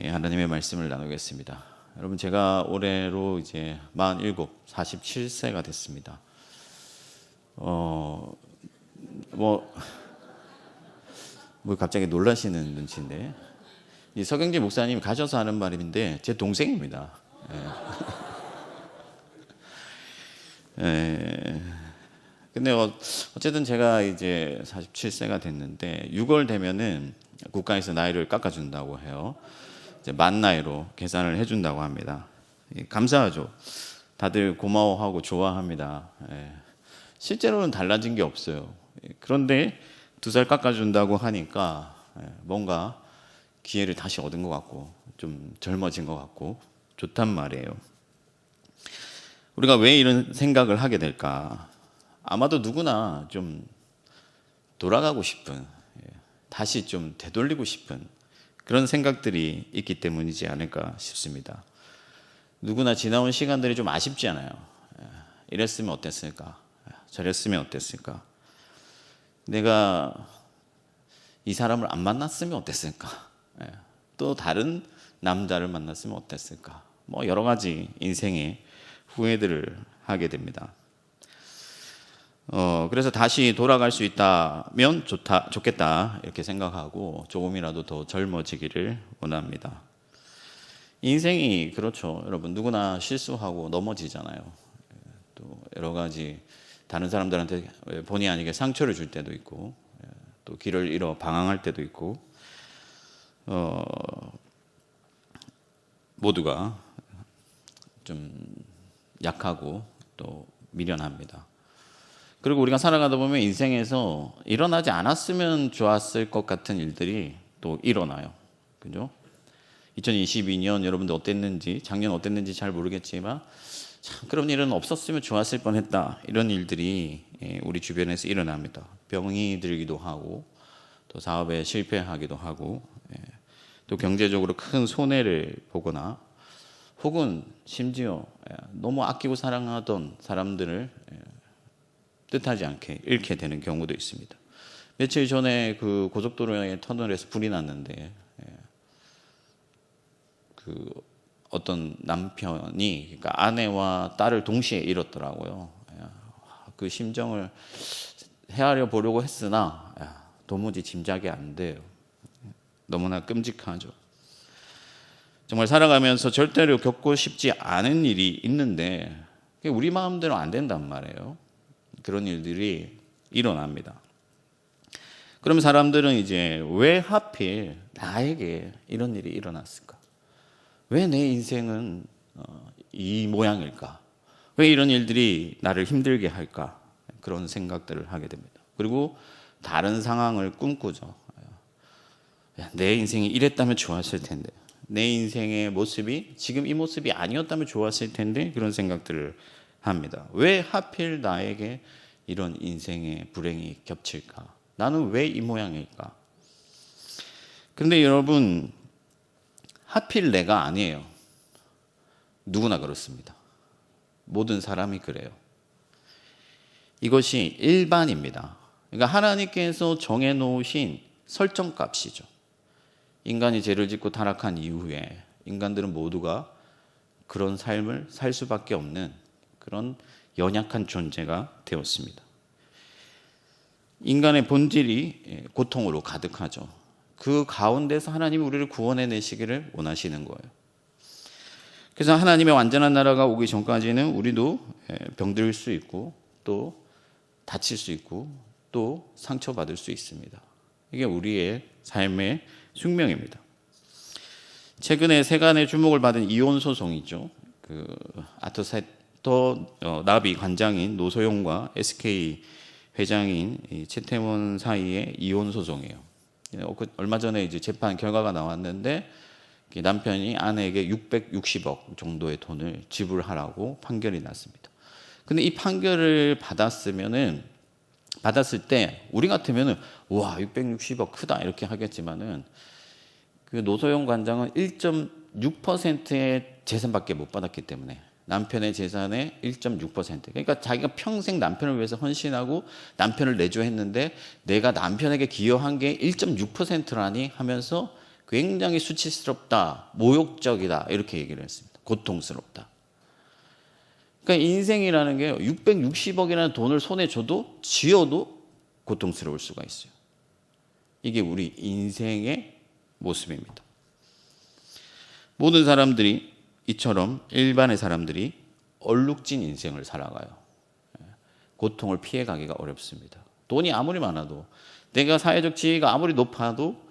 하나님의 말씀을 나누겠습니다. 여러분, 제가 올해로 이제 47, 47세가 됐습니다. 뭐 갑자기 놀라시는 눈치인데, 이 서경재 목사님 가셔서 하는 말인데 제 동생입니다. 근데 어쨌든 제가 이제 47세가 됐는데 6월 되면은 국가에서 나이를 깎아준다고 해요. 이제 만 나이로 계산을 해준다고 합니다. 감사하죠. 다들 고마워하고 좋아합니다. 실제로는 달라진 게 없어요. 그런데 2살 깎아준다고 하니까 뭔가 기회를 다시 얻은 것 같고 좀 젊어진 것 같고 좋단 말이에요. 우리가 왜 이런 생각을 하게 될까? 아마도 누구나 좀 돌아가고 싶은, 다시 좀 되돌리고 싶은 그런 생각들이 있기 때문이지 않을까 싶습니다. 누구나 지나온 시간들이 좀 아쉽지 않아요. 이랬으면 어땠을까? 저랬으면 어땠을까? 내가 이 사람을 안 만났으면 어땠을까? 또 다른 남자를 만났으면 어땠을까? 여러 가지 인생의 후회들을 하게 됩니다. 그래서 다시 돌아갈 수 있다면 좋겠다 이렇게 생각하고 조금이라도 더 젊어지기를 원합니다. 인생이 그렇죠, 여러분. 누구나 실수하고 넘어지잖아요. 또 여러 가지 다른 사람들한테 본의 아니게 상처를 줄 때도 있고, 또 길을 잃어 방황할 때도 있고, 모두가 좀 약하고 또 미련합니다. 그리고 우리가 살아가다 보면 인생에서 일어나지 않았으면 좋았을 것 같은 일들이 또 일어나요. 그죠? 2022년 여러분들 어땠는지, 작년 어땠는지 잘 모르겠지만 참 그런 일은 없었으면 좋았을 뻔했다. 이런 일들이 우리 주변에서 일어납니다. 병이 들기도 하고, 또 사업에 실패하기도 하고, 또 경제적으로 큰 손해를 보거나, 혹은 심지어 너무 아끼고 사랑하던 사람들을 뜻하지 않게 잃게 되는 경우도 있습니다. 며칠 전에 그 고속도로의 터널에서 불이 났는데, 그 어떤 남편이, 그러니까 아내와 딸을 동시에 잃었더라고요. 그 심정을 헤아려 보려고 했으나 도무지 짐작이 안 돼요. 너무나 끔찍하죠. 정말 살아가면서 절대로 겪고 싶지 않은 일이 있는데 우리 마음대로 안 된단 말이에요. 그런 일들이 일어납니다. 그럼 사람들은 이제 왜 하필 나에게 이런 일이 일어났을까? 왜 내 인생은 이 모양일까? 왜 이런 일들이 나를 힘들게 할까? 그런 생각들을 하게 됩니다. 그리고 다른 상황을 꿈꾸죠. 내 인생이 이랬다면 좋았을 텐데, 내 인생의 모습이 지금 이 모습이 아니었다면 좋았을 텐데, 그런 생각들을 합니다. 왜 하필 나에게 이런 인생의 불행이 겹칠까? 나는 왜 이 모양일까? 그런데 여러분, 하필 내가 아니에요. 누구나 그렇습니다. 모든 사람이 그래요. 이것이 일반입니다. 그러니까 하나님께서 정해놓으신 설정값이죠. 인간이 죄를 짓고 타락한 이후에 인간들은 모두가 그런 삶을 살 수밖에 없는 그런 연약한 존재가 되었습니다. 인간의 본질이 고통으로 가득하죠. 그 가운데서 하나님이 우리를 구원해내시기를 원하시는 거예요. 그래서 하나님의 완전한 나라가 오기 전까지는 우리도 병들 수 있고, 또 다칠 수 있고, 또 상처받을 수 있습니다. 이게 우리의 삶의 숙명입니다. 최근에 세간의 주목을 받은 이혼 소송이죠. 그 아토세토 나비 관장인 노소용과 SK 회장인 최태원 사이의 이혼 소송이에요. 얼마 전에 이제 재판 결과가 나왔는데, 남편이 아내에게 660억 정도의 돈을 지불하라고 판결이 났습니다. 근데 이 판결을 받았을 때 우리 같으면은 와, 660억 크다 이렇게 하겠지만은, 그 노소영 관장은 1.6%의 재산밖에 못 받았기 때문에, 남편의 재산의 1.6%. 그러니까 자기가 평생 남편을 위해서 헌신하고 남편을 내조했는데 내가 남편에게 기여한 게 1.6%라니 하면서 굉장히 수치스럽다, 모욕적이다 이렇게 얘기를 했습니다. 고통스럽다. 그러니까 인생이라는 게 660억이라는 돈을 손에 쥐어도 고통스러울 수가 있어요. 이게 우리 인생의 모습입니다. 모든 사람들이 이처럼 일반의 사람들이 얼룩진 인생을 살아가요. 고통을 피해가기가 어렵습니다. 돈이 아무리 많아도, 내가 사회적 지위가 아무리 높아도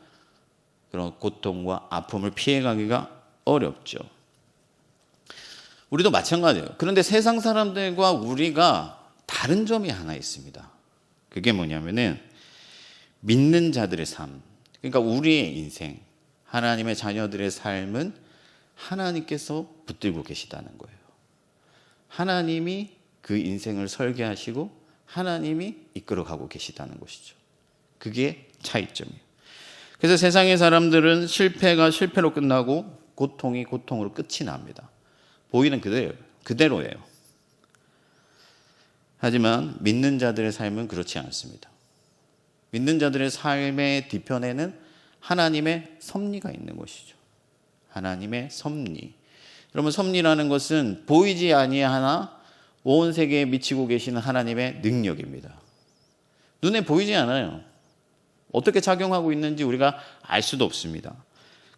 그런 고통과 아픔을 피해가기가 어렵죠. 우리도 마찬가지예요. 그런데 세상 사람들과 우리가 다른 점이 하나 있습니다. 그게 뭐냐면은 믿는 자들의 삶, 그러니까 우리의 인생, 하나님의 자녀들의 삶은 하나님께서 붙들고 계시다는 거예요. 하나님이 그 인생을 설계하시고 하나님이 이끌어가고 계시다는 것이죠. 그게 차이점이에요. 그래서 세상의 사람들은 실패가 실패로 끝나고 고통이 고통으로 끝이 납니다. 보이는 그대로예요. 하지만 믿는 자들의 삶은 그렇지 않습니다. 믿는 자들의 삶의 뒤편에는 하나님의 섭리가 있는 것이죠. 하나님의 섭리. 여러분, 섭리라는 것은 보이지 아니하나 온 세계에 미치고 계시는 하나님의 능력입니다. 눈에 보이지 않아요. 어떻게 작용하고 있는지 우리가 알 수도 없습니다.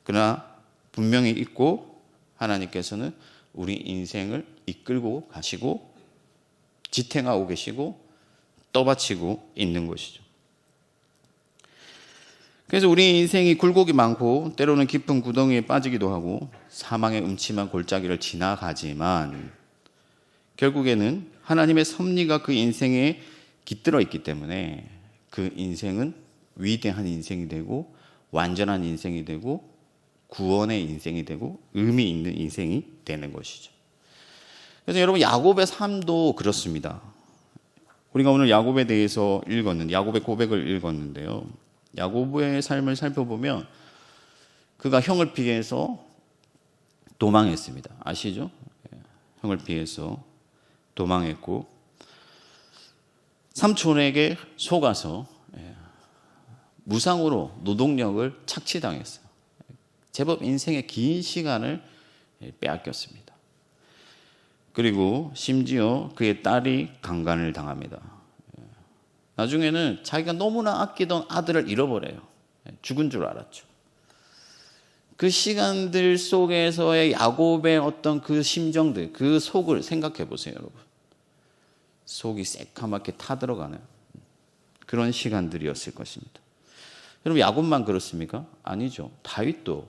그러나 분명히 있고 하나님께서는 우리 인생을 이끌고 가시고 지탱하고 계시고 떠받치고 있는 것이죠. 그래서 우리 인생이 굴곡이 많고 때로는 깊은 구덩이에 빠지기도 하고 사망의 음침한 골짜기를 지나가지만 결국에는 하나님의 섭리가 그 인생에 깃들어 있기 때문에 그 인생은 위대한 인생이 되고 완전한 인생이 되고 구원의 인생이 되고 의미 있는 인생이 되는 것이죠. 그래서 여러분, 야곱의 삶도 그렇습니다. 우리가 오늘 야곱에 대해서 야곱의 고백을 읽었는데요. 야곱의 삶을 살펴보면 그가 형을 피해서 도망했습니다. 아시죠? 형을 피해서 도망했고 삼촌에게 속아서 무상으로 노동력을 착취당했어요. 제법 인생의 긴 시간을 빼앗겼습니다. 그리고 심지어 그의 딸이 강간을 당합니다. 나중에는 자기가 너무나 아끼던 아들을 잃어버려요. 죽은 줄 알았죠. 그 시간들 속에서의 야곱의 어떤 그 심정들, 그 속을 생각해 보세요, 여러분. 속이 새카맣게 타들어가는 그런 시간들이었을 것입니다. 여러분, 야곱만 그렇습니까? 아니죠. 다윗도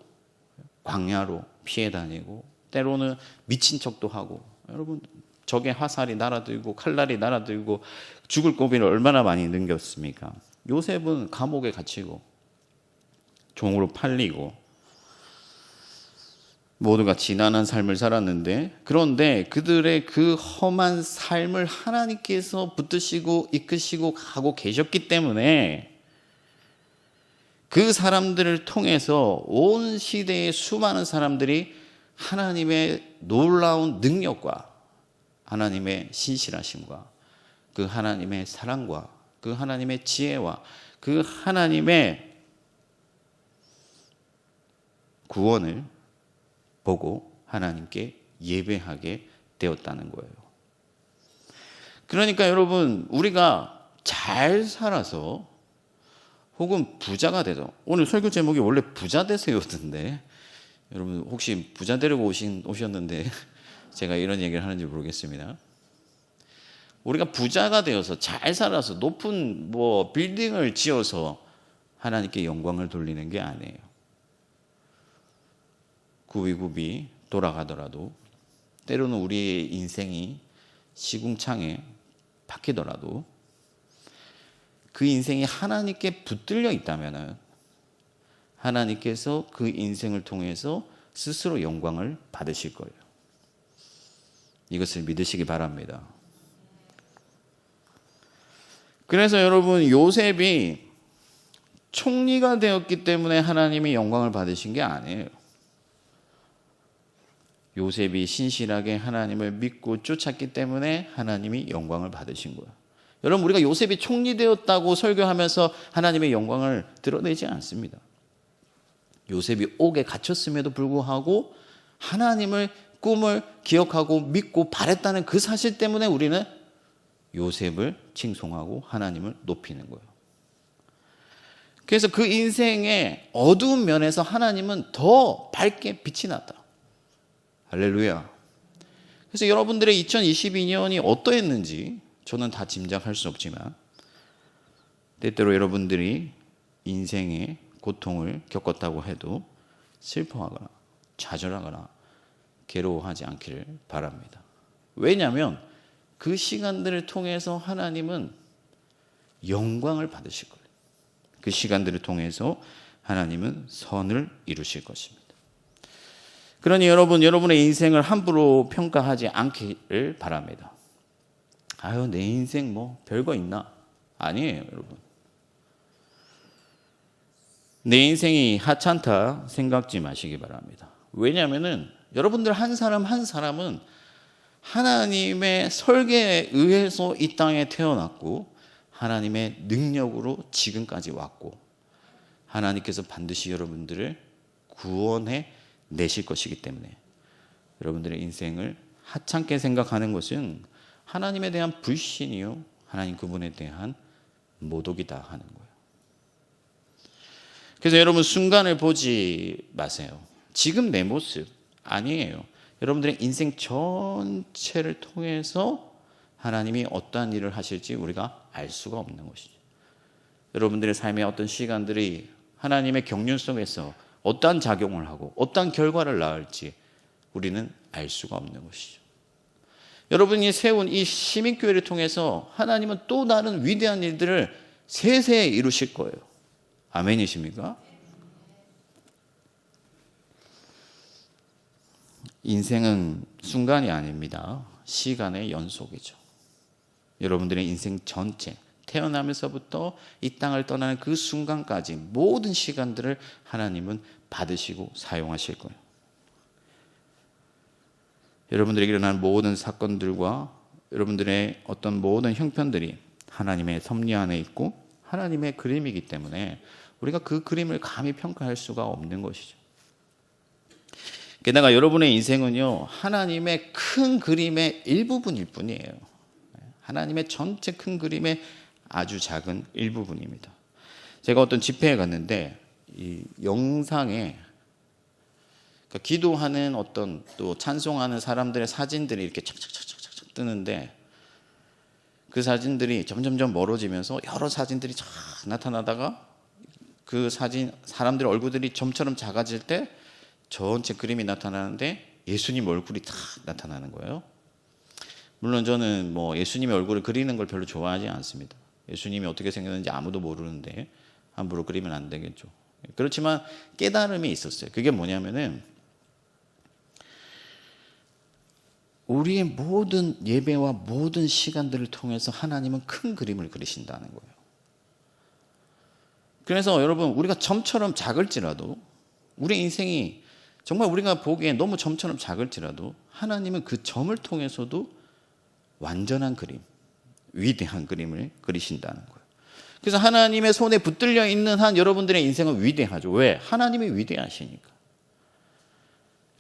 광야로 피해 다니고 때로는 미친 척도 하고, 여러분, 적의 화살이 날아들고 칼날이 날아들고 죽을 고비를 얼마나 많이 넘겼습니까? 요셉은 감옥에 갇히고 종으로 팔리고 모두가 지난한 삶을 살았는데, 그런데 그들의 그 험한 삶을 하나님께서 붙드시고 이끄시고 가고 계셨기 때문에 그 사람들을 통해서 온 시대의 수많은 사람들이 하나님의 놀라운 능력과 하나님의 신실하심과 그 하나님의 사랑과 그 하나님의 지혜와 그 하나님의 구원을 보고 하나님께 예배하게 되었다는 거예요. 그러니까 여러분, 우리가 잘 살아서 혹은 부자가 돼서, 오늘 설교 제목이 원래 부자 되세요던데, 여러분 혹시 부자 되려고 오셨는데 제가 이런 얘기를 하는지 모르겠습니다. 우리가 부자가 되어서 잘 살아서 높은 빌딩을 지어서 하나님께 영광을 돌리는 게 아니에요. 구비구비 돌아가더라도, 때로는 우리의 인생이 시궁창에 박히더라도 그 인생이 하나님께 붙들려 있다면 하나님께서 그 인생을 통해서 스스로 영광을 받으실 거예요. 이것을 믿으시기 바랍니다. 그래서 여러분, 요셉이 총리가 되었기 때문에 하나님이 영광을 받으신 게 아니에요. 요셉이 신실하게 하나님을 믿고 쫓았기 때문에 하나님이 영광을 받으신 거예요. 여러분, 우리가 요셉이 총리 되었다고 설교하면서 하나님의 영광을 드러내지 않습니다. 요셉이 옥에 갇혔음에도 불구하고 하나님을 꿈을 기억하고 믿고 바랬다는 그 사실 때문에 우리는 요셉을 칭송하고 하나님을 높이는 거예요. 그래서 그 인생의 어두운 면에서 하나님은 더 밝게 빛이 났다. 할렐루야. 그래서 여러분들의 2022년이 어떠했는지 저는 다 짐작할 수 없지만 때때로 여러분들이 인생의 고통을 겪었다고 해도 슬퍼하거나 좌절하거나 괴로워하지 않기를 바랍니다. 왜냐하면 그 시간들을 통해서 하나님은 영광을 받으실 거예요. 그 시간들을 통해서 하나님은 선을 이루실 것입니다. 그러니 여러분의 인생을 함부로 평가하지 않기를 바랍니다. 아유, 내 인생 뭐 별거 있나? 아니에요, 여러분. 내 인생이 하찮다 생각지 마시기 바랍니다. 왜냐하면은 여러분들 한 사람 한 사람은 하나님의 설계에 의해서 이 땅에 태어났고 하나님의 능력으로 지금까지 왔고 하나님께서 반드시 여러분들을 구원해 내실 것이기 때문에 여러분들의 인생을 하찮게 생각하는 것은 하나님에 대한 불신이요 하나님 그분에 대한 모독이다 하는 거예요. 그래서 여러분 순간을 보지 마세요. 지금 내 모습 아니에요. 여러분들의 인생 전체를 통해서 하나님이 어떠한 일을 하실지 우리가 알 수가 없는 것이죠. 여러분들의 삶의 어떤 시간들이 하나님의 경륜 속에서 어떠한 작용을 하고 어떠한 결과를 낳을지 우리는 알 수가 없는 것이죠. 여러분이 세운 이 시민교회를 통해서 하나님은 또 다른 위대한 일들을 세세히 이루실 거예요. 아멘이십니까? 인생은 순간이 아닙니다. 시간의 연속이죠. 여러분들의 인생 전체, 태어나면서부터 이 땅을 떠나는 그 순간까지 모든 시간들을 하나님은 받으시고 사용하실 거예요. 여러분들에게 일어난 모든 사건들과 여러분들의 어떤 모든 형편들이 하나님의 섭리 안에 있고 하나님의 그림이기 때문에 우리가 그 그림을 감히 평가할 수가 없는 것이죠. 게다가 여러분의 인생은요, 하나님의 큰 그림의 일부분일 뿐이에요. 하나님의 전체 큰 그림의 아주 작은 일부분입니다. 제가 어떤 집회에 갔는데 이 영상에 그러니까 기도하는 어떤 또 찬송하는 사람들의 사진들이 이렇게 착착착착착 뜨는데 그 사진들이 점점점 멀어지면서 여러 사진들이 쫙 나타나다가 그 사진 사람들의 얼굴들이 점처럼 작아질 때 전체 그림이 나타나는데 예수님 얼굴이 딱 나타나는 거예요. 물론 저는 뭐 예수님의 얼굴을 그리는 걸 별로 좋아하지 않습니다. 예수님이 어떻게 생겼는지 아무도 모르는데 함부로 그리면 안 되겠죠. 그렇지만 깨달음이 있었어요. 그게 뭐냐면은 우리의 모든 예배와 모든 시간들을 통해서 하나님은 큰 그림을 그리신다는 거예요. 그래서 여러분 우리가 점처럼 작을지라도 우리 인생이 정말 우리가 보기에 너무 점처럼 작을지라도 하나님은 그 점을 통해서도 완전한 그림, 위대한 그림을 그리신다는 거예요. 그래서 하나님의 손에 붙들려 있는 한 여러분들의 인생은 위대하죠. 왜? 하나님이 위대하시니까.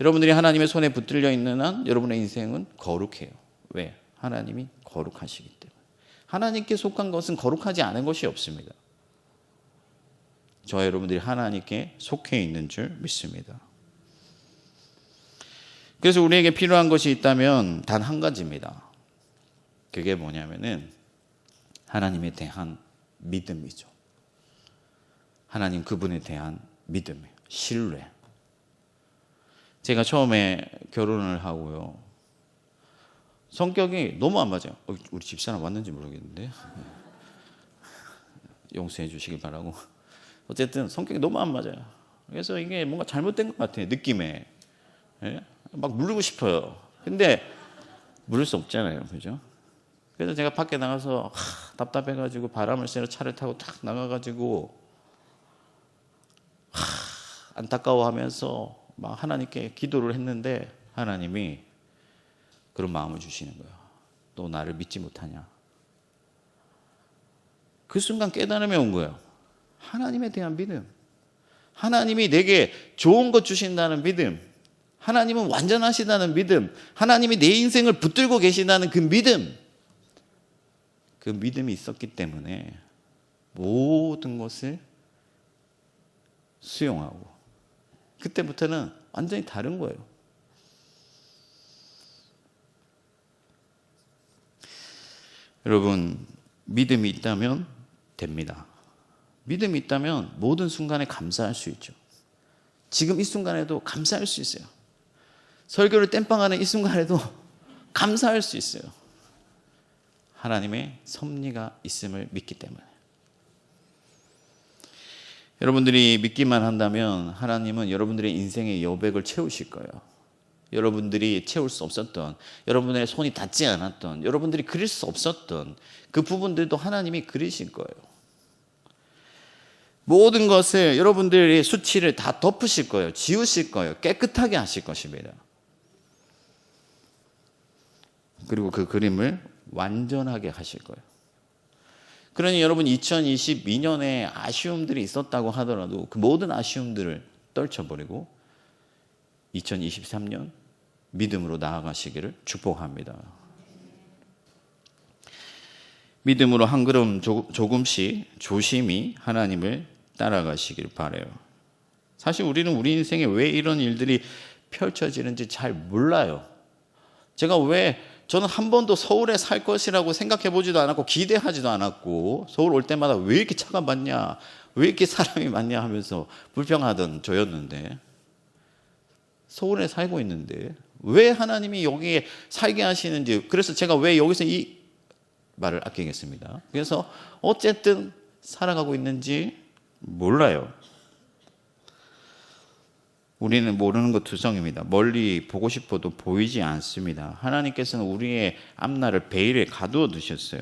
여러분들이 하나님의 손에 붙들려 있는 한 여러분의 인생은 거룩해요. 왜? 하나님이 거룩하시기 때문에. 하나님께 속한 것은 거룩하지 않은 것이 없습니다. 저와 여러분들이 하나님께 속해 있는 줄 믿습니다. 그래서 우리에게 필요한 것이 있다면 단 한 가지입니다. 그게 뭐냐면은 하나님에 대한 믿음이죠. 하나님 그분에 대한 믿음이에요. 신뢰. 제가 처음에 결혼을 하고요. 성격이 너무 안 맞아요. 우리 집사람 왔는지 모르겠는데. 용서해 주시길 바라고. 어쨌든 성격이 너무 안 맞아요. 그래서 이게 뭔가 잘못된 것 같아요. 느낌에. 예? 막 물르고 싶어요. 근데 물을 수 없잖아요. 그죠? 그래서 제가 밖에 나가서 답답해가지고 바람을 쐬러 차를 타고 탁 나가가지고 안타까워하면서 막 하나님께 기도를 했는데 하나님이 그런 마음을 주시는 거예요. 너 나를 믿지 못하냐? 그 순간 깨달음이 온 거예요. 하나님에 대한 믿음. 하나님이 내게 좋은 것 주신다는 믿음, 하나님은 완전하시다는 믿음, 하나님이 내 인생을 붙들고 계신다는 그 믿음, 그 믿음이 있었기 때문에 모든 것을 수용하고 그때부터는 완전히 다른 거예요. 여러분, 믿음이 있다면 됩니다. 믿음이 있다면 모든 순간에 감사할 수 있죠. 지금 이 순간에도 감사할 수 있어요. 설교를 땜빵하는 이 순간에도 감사할 수 있어요. 하나님의 섭리가 있음을 믿기 때문에. 여러분들이 믿기만 한다면 하나님은 여러분들의 인생의 여백을 채우실 거예요. 여러분들이 채울 수 없었던, 여러분의 손이 닿지 않았던, 여러분들이 그릴 수 없었던 그 부분들도 하나님이 그리실 거예요. 모든 것을 여러분들의 수치를 다 덮으실 거예요. 지우실 거예요. 깨끗하게 하실 것입니다. 그리고 그 그림을 완전하게 하실 거예요. 그러니 여러분 2022년에 아쉬움들이 있었다고 하더라도 그 모든 아쉬움들을 떨쳐버리고 2023년 믿음으로 나아가시기를 축복합니다. 믿음으로 한 걸음 조금씩 조심히 하나님을 따라가시길 바라요. 사실 우리는 우리 인생에 왜 이런 일들이 펼쳐지는지 잘 몰라요. 저는 한 번도 서울에 살 것이라고 생각해 보지도 않았고 기대하지도 않았고 서울 올 때마다 왜 이렇게 차가 많냐, 왜 이렇게 사람이 많냐 하면서 불평하던 저였는데 서울에 살고 있는데 왜 하나님이 여기에 살게 하시는지, 그래서 제가 왜 여기서 이 말을 아끼겠습니다. 그래서 어쨌든 살아가고 있는지 몰라요. 우리는 모르는 것 투성입니다. 멀리 보고 싶어도 보이지 않습니다. 하나님께서는 우리의 앞날을 베일에 가두어 두셨어요.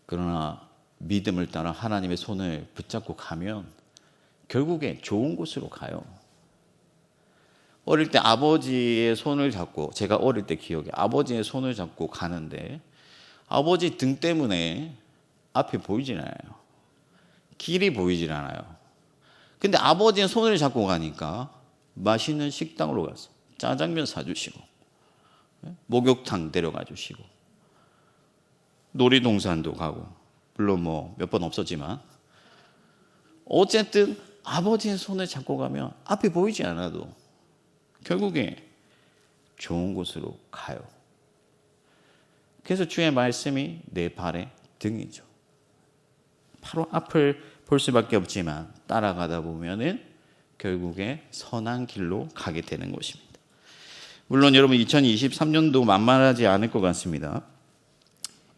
그러나 믿음을 따라 하나님의 손을 붙잡고 가면 결국에 좋은 곳으로 가요. 어릴 때 아버지의 손을 잡고, 제가 어릴 때 기억에 아버지의 손을 잡고 가는데 아버지 등 때문에 앞이 보이질 않아요. 길이 보이질 않아요. 근데 아버지의 손을 잡고 가니까 맛있는 식당으로 가서 짜장면 사주시고 목욕탕 데려가 주시고 놀이동산도 가고, 물론 몇 번 없었지만 어쨌든 아버지의 손을 잡고 가면 앞이 보이지 않아도 결국에 좋은 곳으로 가요. 그래서 주의 말씀이 내 발의 등이죠. 바로 앞을 볼 수밖에 없지만 따라가다 보면은 결국에 선한 길로 가게 되는 것입니다. 물론 여러분 2023년도 만만하지 않을 것 같습니다.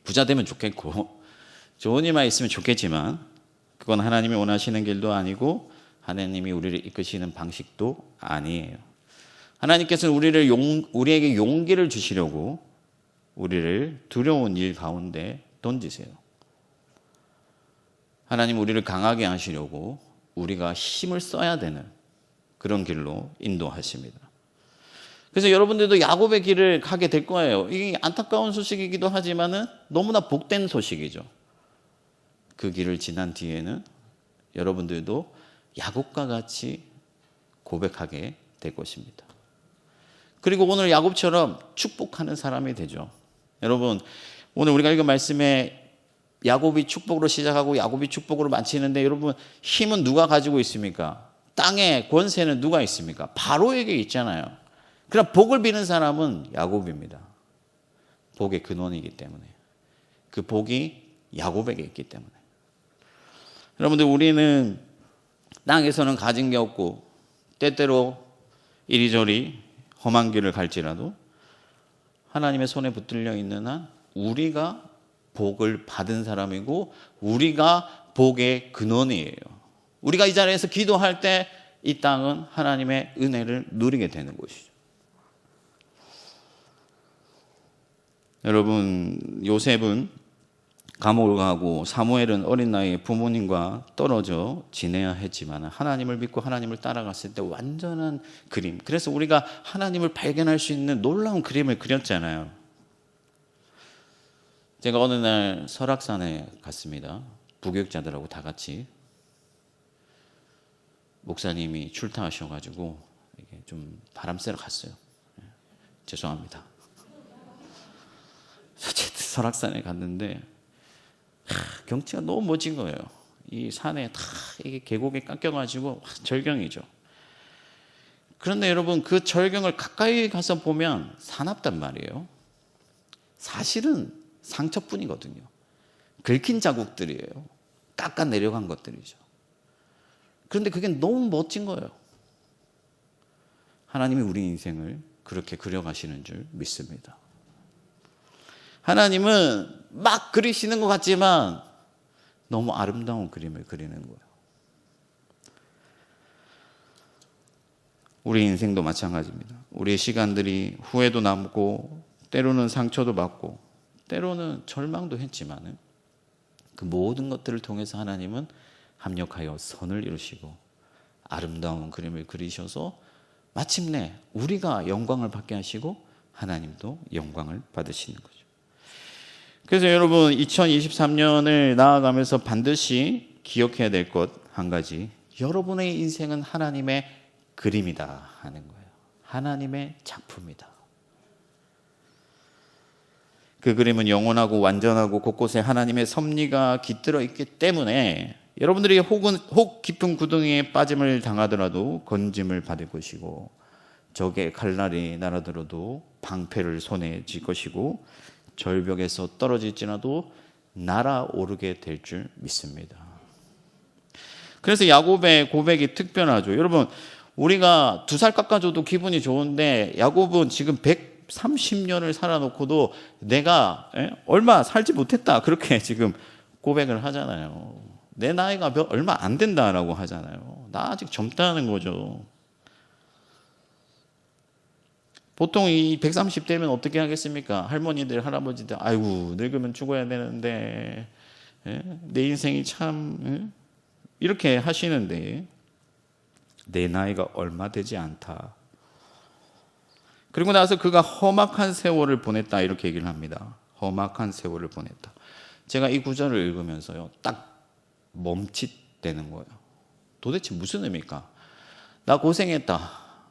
부자 되면 좋겠고 좋은 일만 있으면 좋겠지만 그건 하나님이 원하시는 길도 아니고 하나님이 우리를 이끄시는 방식도 아니에요. 하나님께서는 우리에게 용기를 주시려고 우리를 두려운 일 가운데 던지세요. 하나님 우리를 강하게 하시려고 우리가 힘을 써야 되는 그런 길로 인도하십니다. 그래서 여러분들도 야곱의 길을 가게 될 거예요. 이게 안타까운 소식이기도 하지만은 너무나 복된 소식이죠. 그 길을 지난 뒤에는 여러분들도 야곱과 같이 고백하게 될 것입니다. 그리고 오늘 야곱처럼 축복하는 사람이 되죠. 여러분, 오늘 우리가 읽은 말씀에 야곱이 축복으로 시작하고 야곱이 축복으로 마치는데 여러분, 힘은 누가 가지고 있습니까? 땅의 권세는 누가 있습니까? 바로에게 있잖아요. 그럼 복을 비는 사람은 야곱입니다. 복의 근원이기 때문에. 그 복이 야곱에게 있기 때문에. 여러분들, 우리는 땅에서는 가진 게 없고 때때로 이리저리 험한 길을 갈지라도 하나님의 손에 붙들려 있는 한 우리가 복을 받은 사람이고 우리가 복의 근원이에요. 우리가 이 자리에서 기도할 때 이 땅은 하나님의 은혜를 누리게 되는 곳이죠. 여러분, 요셉은 감옥을 가고 사무엘은 어린 나이에 부모님과 떨어져 지내야 했지만 하나님을 믿고 하나님을 따라갔을 때 완전한 그림, 그래서 우리가 하나님을 발견할 수 있는 놀라운 그림을 그렸잖아요. 제가 어느 날 설악산에 갔습니다. 부교육자들하고 다 같이. 목사님이 출타하셔가지고 이게 좀 바람 쐬러 갔어요. 죄송합니다. 어쨌든 설악산에 갔는데 경치가 너무 멋진 거예요. 이 산에 다 이게 계곡에 깎여가지고 절경이죠. 그런데 여러분 그 절경을 가까이 가서 보면 사납단 말이에요. 사실은 상처뿐이거든요. 긁힌 자국들이에요. 깎아 내려간 것들이죠. 그런데 그게 너무 멋진 거예요. 하나님이 우리 인생을 그렇게 그려가시는 줄 믿습니다. 하나님은 막 그리시는 것 같지만 너무 아름다운 그림을 그리는 거예요. 우리 인생도 마찬가지입니다. 우리의 시간들이 후회도 남고 때로는 상처도 받고 때로는 절망도 했지만 그 모든 것들을 통해서 하나님은 합력하여 선을 이루시고 아름다운 그림을 그리셔서 마침내 우리가 영광을 받게 하시고 하나님도 영광을 받으시는 거죠. 그래서 여러분 2023년을 나아가면서 반드시 기억해야 될 것 한 가지, 여러분의 인생은 하나님의 그림이다 하는 거예요. 하나님의 작품이다. 그 그림은 영원하고 완전하고 곳곳에 하나님의 섭리가 깃들어 있기 때문에 여러분들이 혹 깊은 구덩이에 빠짐을 당하더라도 건짐을 받을 것이고 적의 칼날이 날아들어도 방패를 손에 쥘 것이고 절벽에서 떨어질지라도 날아오르게 될 줄 믿습니다. 그래서 야곱의 고백이 특별하죠. 여러분 우리가 2살 깎아줘도 기분이 좋은데 야곱은 지금 130년을 살아놓고도 내가 얼마 살지 못했다 그렇게 지금 고백을 하잖아요. 내 나이가 얼마 안 된다라고 하잖아요. 나 아직 젊다는 거죠. 보통 이 130대면 어떻게 하겠습니까? 할머니들, 할아버지들, 아이고 늙으면 죽어야 되는데 내 인생이 참 이렇게 하시는데 내 나이가 얼마 되지 않다. 그리고 나서 그가 험악한 세월을 보냈다 이렇게 얘기를 합니다. 험악한 세월을 보냈다. 제가 이 구절을 읽으면서요 딱 멈칫대는 거예요. 도대체 무슨 의미일까? 나 고생했다.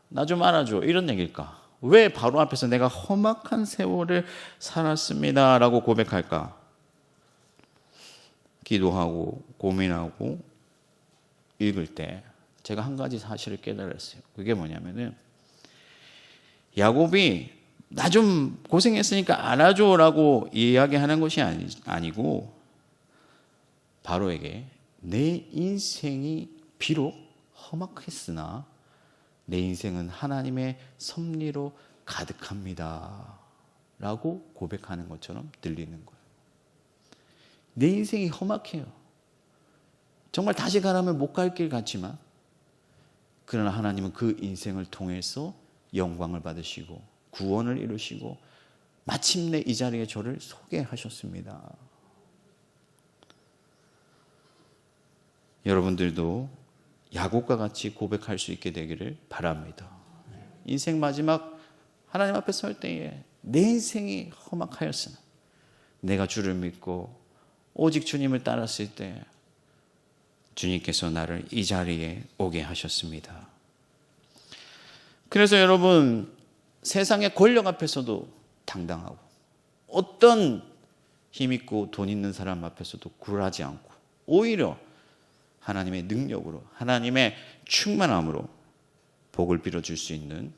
나 좀 알아줘. 이런 얘기일까? 왜 바로 앞에서 내가 험악한 세월을 살았습니다 라고 고백할까? 기도하고 고민하고 읽을 때 제가 한 가지 사실을 깨달았어요. 그게 뭐냐면은 야곱이 나 좀 고생했으니까 알아줘 라고 이야기하는 것이 아니고 바로에게 내 인생이 비록 험악했으나 내 인생은 하나님의 섭리로 가득합니다 라고 고백하는 것처럼 들리는 거예요. 내 인생이 험악해요. 정말 다시 가라면 못 갈 길 같지만 그러나 하나님은 그 인생을 통해서 영광을 받으시고 구원을 이루시고 마침내 이 자리에 저를 소개하셨습니다. 여러분들도 야곱과 같이 고백할 수 있게 되기를 바랍니다. 인생 마지막 하나님 앞에 설 때에 내 인생이 험악하였으나 내가 주를 믿고 오직 주님을 따랐을 때 주님께서 나를 이 자리에 오게 하셨습니다. 그래서 여러분 세상의 권력 앞에서도 당당하고 어떤 힘있고 돈 있는 사람 앞에서도 굴하지 않고 오히려 하나님의 능력으로 하나님의 충만함으로 복을 빌어줄 수 있는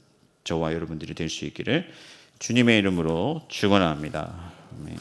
저와 여러분들이 될 수 있기를 주님의 이름으로 축원합니다. 아멘.